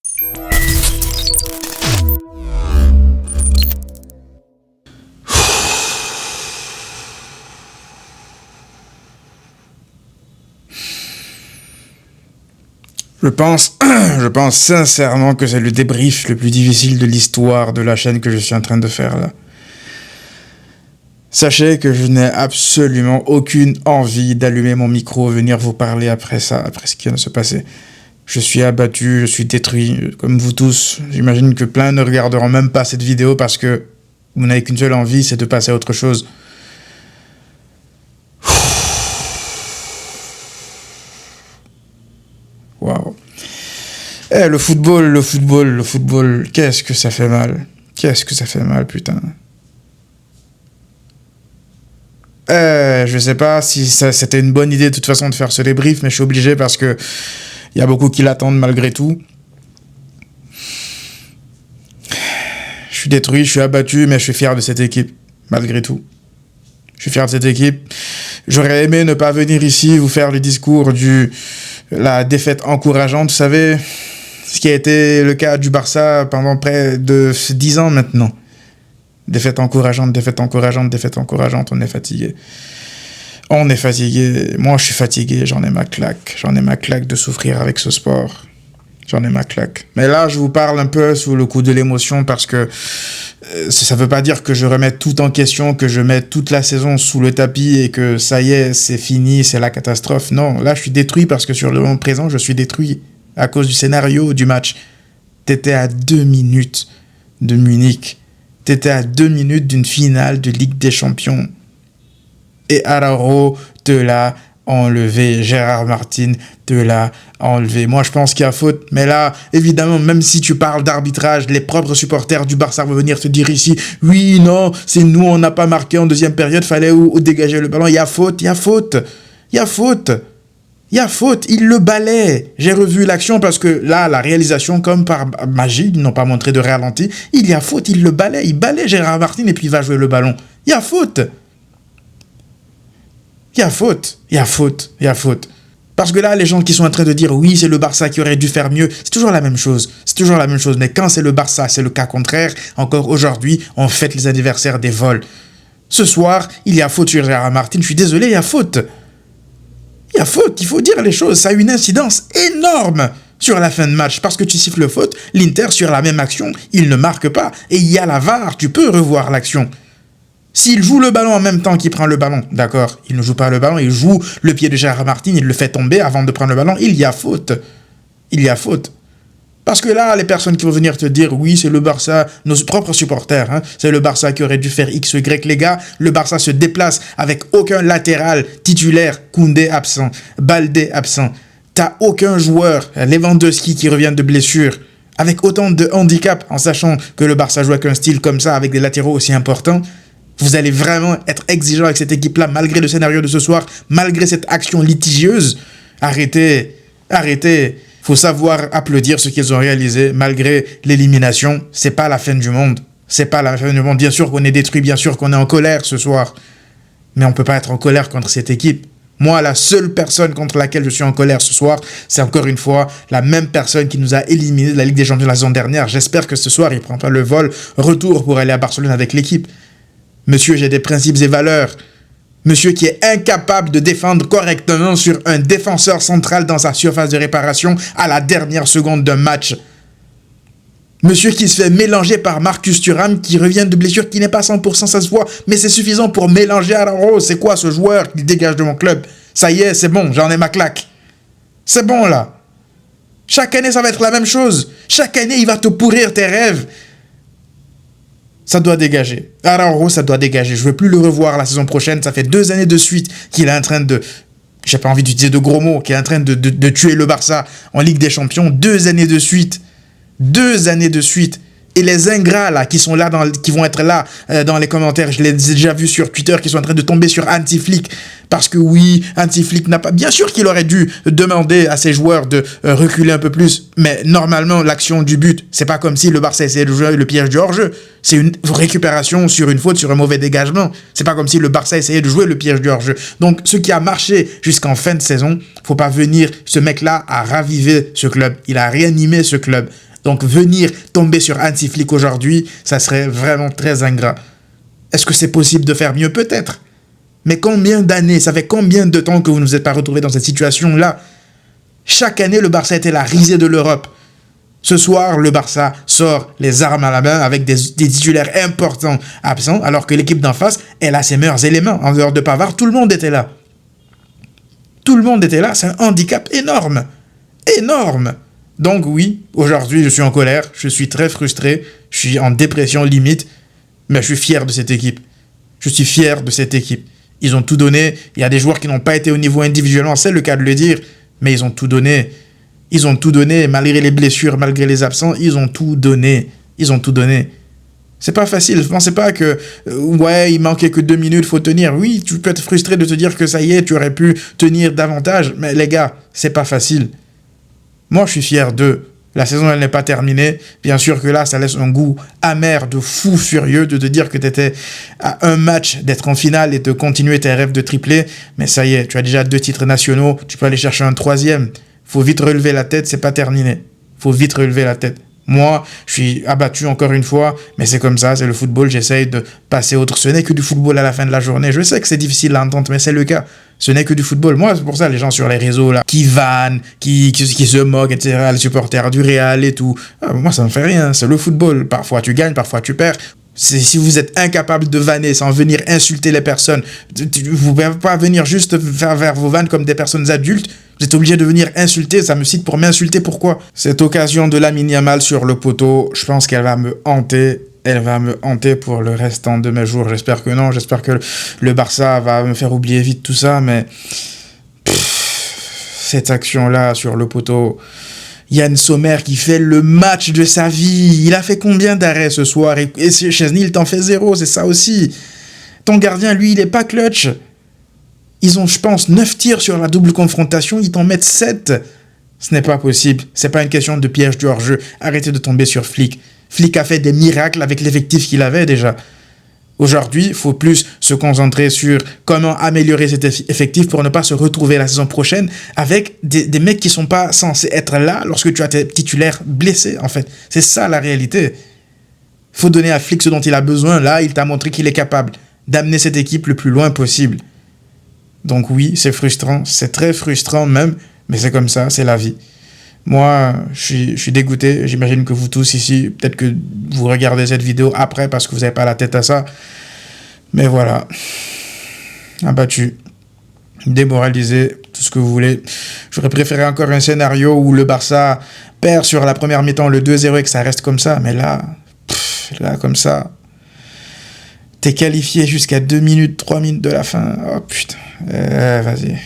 Je pense sincèrement que c'est le débrief le plus difficile de l'histoire de la chaîne que je suis en train de faire là. Sachez que je n'ai absolument aucune envie d'allumer mon micro, venir vous parler après ça, après ce qui vient de se passer. Je suis abattu, je suis détruit, comme vous tous. J'imagine que plein ne regarderont même pas cette vidéo parce que vous n'avez qu'une seule envie, c'est de passer à autre chose. Waouh. Le football, qu'est-ce que ça fait mal. Qu'est-ce que ça fait mal, putain. Je sais pas si c'était une bonne idée de toute façon de faire ce débrief, mais je suis obligé parce que il y a beaucoup qui l'attendent malgré tout. Je suis détruit, je suis abattu, mais je suis fier de cette équipe, malgré tout. Je suis fier de cette équipe. J'aurais aimé ne pas venir ici vous faire le discours la défaite encourageante, vous savez, ce qui a été le cas du Barça pendant près de 10 ans maintenant. Défaite encourageante, on est fatigué. On est fatigué, moi je suis fatigué, j'en ai ma claque de souffrir avec ce sport. J'en ai ma claque. Mais là, je vous parle un peu sous le coup de l'émotion parce que ça veut pas dire que je remette tout en question, que je mette toute la saison sous le tapis et que ça y est, c'est fini, c'est la catastrophe. Non, là, je suis détruit parce que sur le moment présent, je suis détruit à cause du scénario du match. T'étais à 2 minutes de Munich. T'étais à 2 minutes d'une finale de Ligue des Champions. Et Araujo te l'a enlevé. Gérard Martin te l'a enlevé. Moi, je pense qu'il y a faute. Mais là, évidemment, même si tu parles d'arbitrage, les propres supporters du Barça vont venir te dire ici, oui, non, c'est nous, on n'a pas marqué en deuxième période, fallait ou dégager le ballon. Il y a faute. Il le balaie. J'ai revu l'action parce que là, la réalisation, comme par magie, ils n'ont pas montré de ralenti. Il y a faute, il le balaie. Il balaie Gérard Martin et puis il va jouer le ballon. Il y a faute. Il y a faute. Parce que là, les gens qui sont en train de dire oui, c'est le Barça qui aurait dû faire mieux, c'est toujours la même chose. Mais quand c'est le Barça, c'est le cas contraire. Encore aujourd'hui, on fête les anniversaires des vols. Ce soir, il y a faute sur Gérard Martin. Je suis désolé, il y a faute. Il faut dire les choses. Ça a une incidence énorme sur la fin de match. Parce que tu siffles faute, l'Inter, sur la même action, il ne marque pas. Et il y a la VAR, tu peux revoir l'action. S'il joue le ballon en même temps qu'il prend le ballon, d'accord, il ne joue pas le ballon, il joue le pied de Gérard Martin, il le fait tomber avant de prendre le ballon, il y a faute. Parce que là, les personnes qui vont venir te dire, oui, c'est le Barça, nos propres supporters, c'est le Barça qui aurait dû faire X, Y, les gars, le Barça se déplace avec aucun latéral titulaire, Koundé absent, Baldé absent, t'as aucun joueur, Lewandowski qui revient de blessure, avec autant de handicap, en sachant que le Barça joue avec un style comme ça, avec des latéraux aussi importants. Vous allez vraiment être exigeant avec cette équipe-là, malgré le scénario de ce soir, malgré cette action litigieuse. Arrêtez. Faut savoir applaudir ce qu'ils ont réalisé, malgré l'élimination. C'est pas la fin du monde. Bien sûr qu'on est détruit, bien sûr qu'on est en colère ce soir. Mais on peut pas être en colère contre cette équipe. Moi, la seule personne contre laquelle je suis en colère ce soir, c'est encore une fois la même personne qui nous a éliminés de la Ligue des Champions la saison dernière. J'espère que ce soir, il prend pas le vol retour pour aller à Barcelone avec l'équipe. Monsieur, j'ai des principes et valeurs. Monsieur qui est incapable de défendre correctement sur un défenseur central dans sa surface de réparation à la dernière seconde d'un match. Monsieur qui se fait mélanger par Marcus Thuram qui revient de blessure qui n'est pas 100%, ça se voit, mais c'est suffisant pour mélanger Araujo. C'est quoi ce joueur qui dégage de mon club? Ça y est, c'est bon, j'en ai ma claque. C'est bon là. Chaque année, ça va être la même chose. Chaque année, il va te pourrir tes rêves. Ça doit dégager. Araujo, ça doit dégager. Je ne veux plus le revoir la saison prochaine. Ça fait 2 années de suite qu'il est en train de... J'ai pas envie d'utiliser de gros mots. Qu'il est en train de tuer le Barça en Ligue des Champions. 2 années de suite. 2 années de suite. Et les ingrats là, qui sont là, qui vont être là dans les commentaires, je les ai déjà vus sur Twitter, qui sont en train de tomber sur Hansi Flick. Parce que oui, Hansi Flick n'a pas... Bien sûr qu'il aurait dû demander à ses joueurs de reculer un peu plus. Mais normalement, l'action du but, c'est pas comme si le Barça essayait de jouer le piège du hors-jeu. C'est une récupération sur une faute, sur un mauvais dégagement. C'est pas comme si le Barça essayait de jouer le piège du hors-jeu. Donc, ce qui a marché jusqu'en fin de saison, faut pas venir... Ce mec-là a ravivé ce club. Il a réanimé ce club. Donc venir tomber sur Hansi Flick aujourd'hui, ça serait vraiment très ingrat. Est-ce que c'est possible de faire mieux? Peut-être. Mais combien d'années, ça fait combien de temps que vous ne vous êtes pas retrouvé dans cette situation-là? Chaque année, le Barça était la risée de l'Europe. Ce soir, le Barça sort les armes à la main avec des titulaires importants absents, alors que l'équipe d'en face, elle a ses meilleurs éléments. En dehors de Pavard, tout le monde était là. Tout le monde était là, c'est un handicap énorme. Énorme. Donc oui, aujourd'hui, je suis en colère, je suis très frustré, je suis en dépression limite, mais je suis fier de cette équipe. Je suis fier de cette équipe. Ils ont tout donné. Il y a des joueurs qui n'ont pas été au niveau individuellement, c'est le cas de le dire, mais ils ont tout donné. Ils ont tout donné, malgré les blessures, malgré les absents, ils ont tout donné. Ils ont tout donné. C'est pas facile. Ne pensez pas que, ouais, il manquait que 2 minutes, faut tenir. Oui, tu peux être frustré de te dire que ça y est, tu aurais pu tenir davantage. Mais les gars, c'est pas facile. Moi, je suis fier d'eux. La saison, elle n'est pas terminée. Bien sûr que là, ça laisse un goût amer de fou furieux de te dire que tu étais à un match d'être en finale et de continuer tes rêves de triplé. Mais ça y est, tu as déjà 2 titres nationaux. Tu peux aller chercher un 3e. Faut vite relever la tête, c'est pas terminé. Faut vite relever la tête. Moi, je suis abattu encore une fois, mais c'est comme ça, c'est le football, j'essaye de passer autre. Ce n'est que du football à la fin de la journée. Je sais que c'est difficile à entendre, mais c'est le cas. Ce n'est que du football. Moi, c'est pour ça, les gens sur les réseaux, là, qui vannent, qui se moquent, etc., les supporters du Real et tout. Ah, moi, ça me fait rien, c'est le football. Parfois, tu gagnes, parfois, tu perds. Si vous êtes incapable de vanner sans venir insulter les personnes, vous ne pouvez pas venir juste faire vos vannes comme des personnes adultes. Vous êtes obligé de venir insulter, ça me cite pour m'insulter, pourquoi? Cette occasion de Lamine Yamal sur le poteau, je pense qu'elle va me hanter. Elle va me hanter pour le restant de mes jours. J'espère que non, j'espère que le Barça va me faire oublier vite tout ça, mais cette action-là sur le poteau... Yann Sommer qui fait le match de sa vie. Il a fait combien d'arrêts ce soir? Et Chesney, il t'en fait 0, c'est ça aussi. Ton gardien, lui, il n'est pas clutch. Ils ont, je pense, 9 tirs sur la double confrontation. Ils t'en mettent 7. Ce n'est pas possible. C'est pas une question de piège du hors-jeu. Arrêtez de tomber sur Flick. Flick a fait des miracles avec l'effectif qu'il avait déjà. Aujourd'hui, il faut plus se concentrer sur comment améliorer cet effectif pour ne pas se retrouver la saison prochaine avec des mecs qui ne sont pas censés être là lorsque tu as tes titulaires blessés, en fait. C'est ça la réalité. Il faut donner à Flick ce dont il a besoin. Là, il t'a montré qu'il est capable d'amener cette équipe le plus loin possible. Donc oui, c'est frustrant. C'est très frustrant même, mais c'est comme ça, c'est la vie. Moi, je suis dégoûté. J'imagine que vous tous ici, peut-être que vous regardez cette vidéo après parce que vous n'avez pas la tête à ça. Mais voilà. Abattu. Démoralisé. Tout ce que vous voulez. J'aurais préféré encore un scénario où le Barça perd sur la première mi-temps le 2-0 et que ça reste comme ça. Mais là, comme ça, t'es qualifié jusqu'à 2 minutes, 3 minutes de la fin. Oh putain. Vas-y.